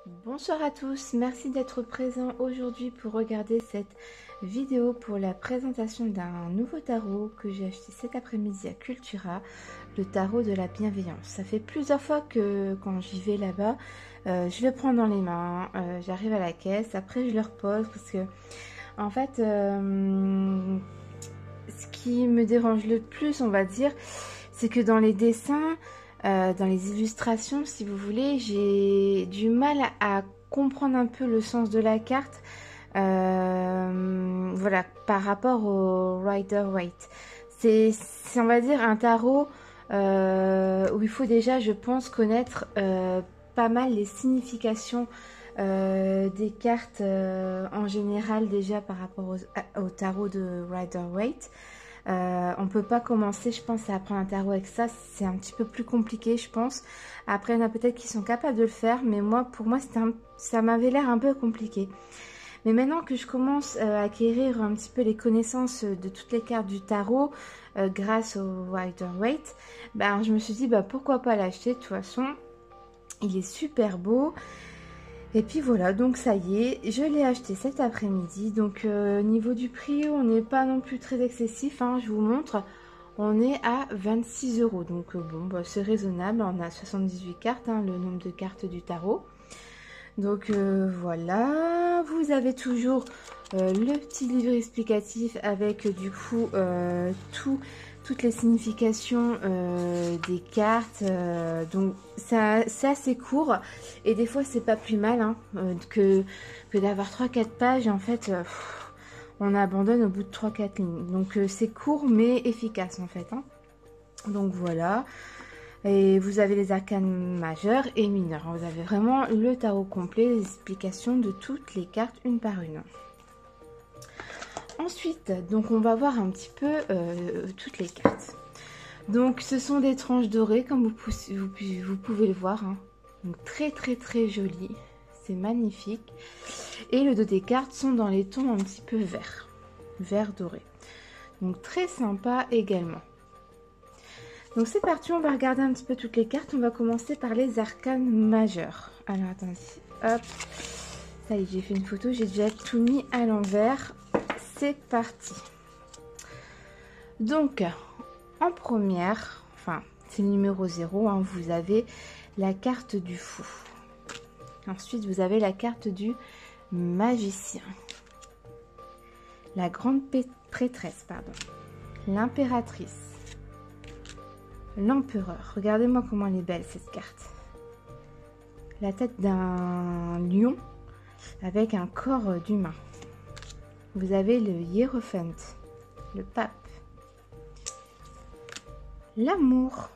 Bonsoir à tous, merci d'être présents aujourd'hui pour regarder cette vidéo pour la présentation d'un nouveau tarot que j'ai acheté cet après-midi à Cultura, le tarot de la bienveillance. Ça fait plusieurs fois que quand j'y vais là-bas, je le prends dans les mains, j'arrive à la caisse, après je le repose parce que en fait, ce qui me dérange le plus, on va dire, c'est que dans les dessins, dans les illustrations, si vous voulez, j'ai du mal à comprendre un peu le sens de la carte, voilà, par rapport au Rider-Waite. C'est, on va dire, un tarot où il faut déjà, je pense, connaître pas mal les significations des cartes en général déjà par rapport au tarot de Rider-Waite. On peut pas commencer, je pense, à apprendre un tarot avec ça. C'est un petit peu plus compliqué, je pense. Après, il y en a peut-être qui sont capables de le faire, mais moi, pour moi, ça m'avait l'air un peu compliqué. Mais maintenant que je commence à acquérir un petit peu les connaissances de toutes les cartes du tarot grâce au Rider-Waite, ben, je me suis dit, bah, pourquoi pas l'acheter. De toute façon, il est super beau. Et puis voilà, donc ça y est, je l'ai acheté cet après-midi. Donc niveau du prix, on n'est pas non plus très excessif, hein, je vous montre. On est à 26 €. Donc bon, bah, c'est raisonnable. On a 78 cartes, hein, le nombre de cartes du tarot. Donc voilà, vous avez toujours le petit livre explicatif avec du coup toutes les significations des cartes. Donc c'est assez court et des fois c'est pas plus mal hein, que d'avoir 3-4 pages. En fait, on abandonne au bout de 3-4 lignes. Donc c'est court mais efficace en fait. Hein. Donc voilà. Et vous avez les arcanes majeures et mineures. Vous avez vraiment le tarot complet, les explications de toutes les cartes une par une. Ensuite, donc on va voir un petit peu toutes les cartes. Donc ce sont des tranches dorées comme vous pouvez le voir. Hein. Donc très joli. C'est magnifique. Et le dos des cartes sont dans les tons un petit peu vert. Vert doré. Donc très sympa également. Donc c'est parti, on va regarder un petit peu toutes les cartes. On va commencer par les arcanes majeures. Alors attendez, hop. Ça y est, j'ai fait une photo, j'ai déjà tout mis à l'envers. C'est parti. Donc, en première, enfin, c'est le numéro 0, hein, vous avez la carte du fou. Ensuite, vous avez la carte du magicien. La grande prêtresse, pardon. L'impératrice. L'empereur. Regardez-moi comment elle est belle, cette carte. La tête d'un lion avec un corps d'humain. Vous avez le hiérophant, le pape. L'amour.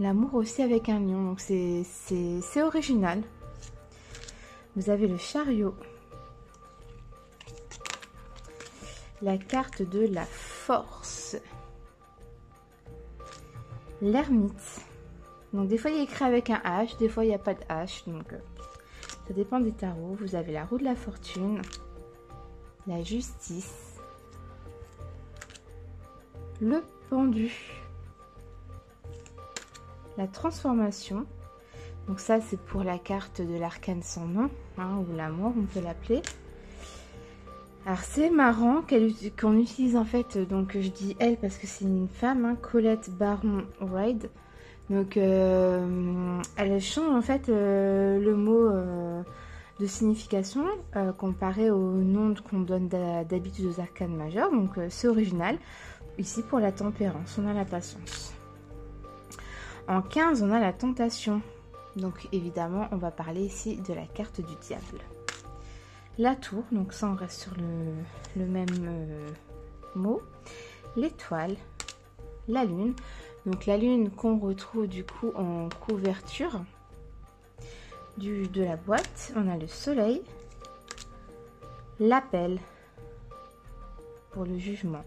L'amour aussi avec un lion, donc c'est original. Vous avez le chariot. La carte de la force. L'ermite. Donc des fois il est écrit avec un H, des fois il n'y a pas de H, donc ça dépend des tarots. Vous avez la roue de la fortune, la justice, le pendu, la transformation. Donc ça c'est pour la carte de l'arcane sans nom, hein, ou l'amour on peut l'appeler. Alors c'est marrant qu'on utilise en fait, donc je dis elle parce que c'est une femme, hein, Colette Baron Reid. Donc elle change en fait le mot de signification comparé au nom qu'on donne d'habitude aux arcanes majeures. Donc c'est original. Ici pour la tempérance, on a la patience. En 15, on a la tentation. Donc évidemment, on va parler ici de la carte du diable. La tour, donc ça on reste sur le même mot. L'étoile, la lune. Donc la lune qu'on retrouve du coup en couverture de la boîte. On a le soleil, l'appel pour le jugement.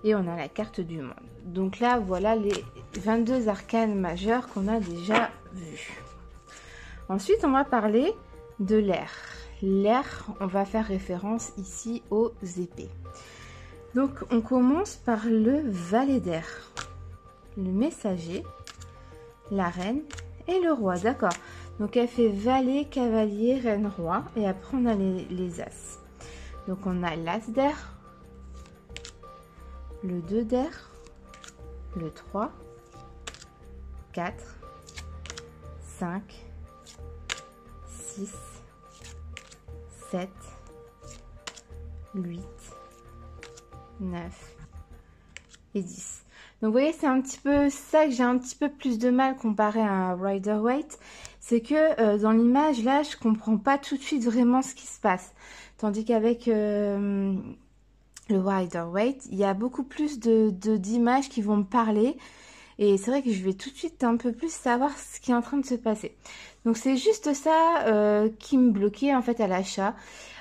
Et on a la carte du monde. Donc là, voilà les 22 arcanes majeures qu'on a déjà vues. Ensuite, on va parler de l'air. L'air, on va faire référence ici aux épées. Donc, on commence par le valet d'air, le messager, la reine et le roi. D'accord. Donc elle fait valet, cavalier, reine, roi. Et après on a les as. Donc on a l'as d'air, le 2 d'air, le 3, 4, 5, 6, 7, 8, 9 et 10. Donc vous voyez, c'est un petit peu ça que j'ai un petit peu plus de mal comparé à un Rider-Waite. C'est que dans l'image, là, je comprends pas tout de suite vraiment ce qui se passe. Tandis qu'avec le Rider-Waite, il y a beaucoup plus d'images qui vont me parler. Et c'est vrai que je vais tout de suite un peu plus savoir ce qui est en train de se passer. Donc c'est juste ça qui me bloquait en fait à l'achat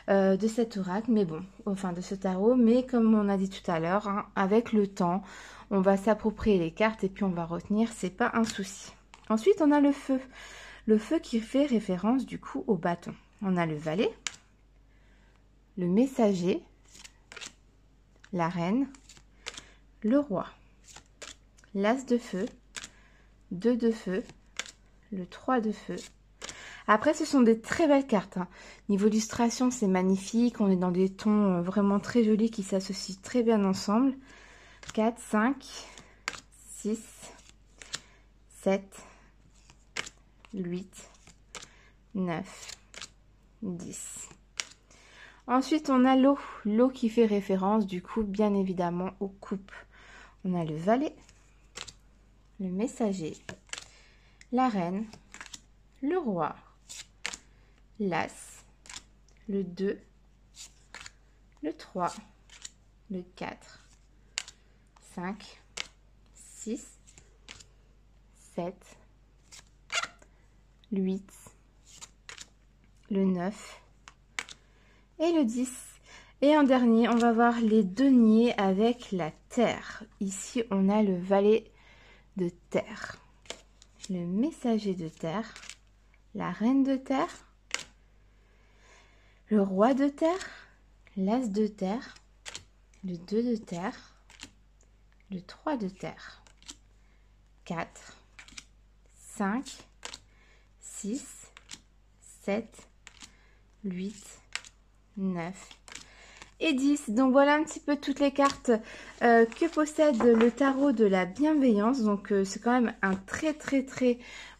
de cet oracle. Mais bon, enfin de ce tarot. Mais comme on a dit tout à l'heure, hein, avec le temps, on va s'approprier les cartes et puis on va retenir, c'est pas un souci. Ensuite, on a le feu. Le feu qui fait référence du coup au bâton. On a le valet, le messager, la reine, le roi, l'as de feu, 2 de feu, le 3 de feu. Après, ce sont des très belles cartes, hein. Niveau illustration, c'est magnifique. On est dans des tons vraiment très jolis qui s'associent très bien ensemble. 4, 5, 6, 7, 8, 9, 10. Ensuite, on a l'eau. L'eau qui fait référence, du coup, bien évidemment, aux coupes. On a le valet, le messager, la reine, le roi, l'as, le 2, le 3, le 4, 5, 6, 7, 8, le 9 et le 10. Et en dernier, on va voir les deniers avec la terre. Ici, on a le valet de terre, le messager de terre, la reine de terre, le roi de terre, l'as de terre, le 2 de terre, le 3 de terre, 4, 5, 6, 7, 8, 9 et 10. Donc voilà un petit peu toutes les cartes que possède le tarot de la bienveillance. Donc c'est quand même un très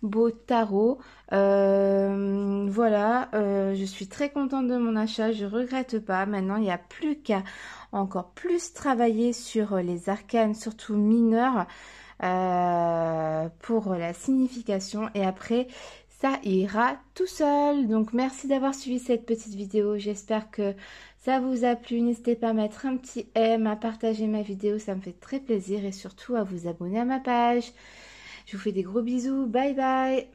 beau tarot. Voilà, je suis très contente de mon achat, je regrette pas. Maintenant il n'y a plus qu'à encore plus travailler sur les arcanes, surtout mineurs, pour la signification, et après ça ira tout seul. Donc merci d'avoir suivi cette petite vidéo, j'espère que ça vous a plu. N'hésitez pas à mettre un petit aime, à partager ma vidéo, ça me fait très plaisir, et surtout à vous abonner à ma page. Je vous fais des gros bisous, bye bye.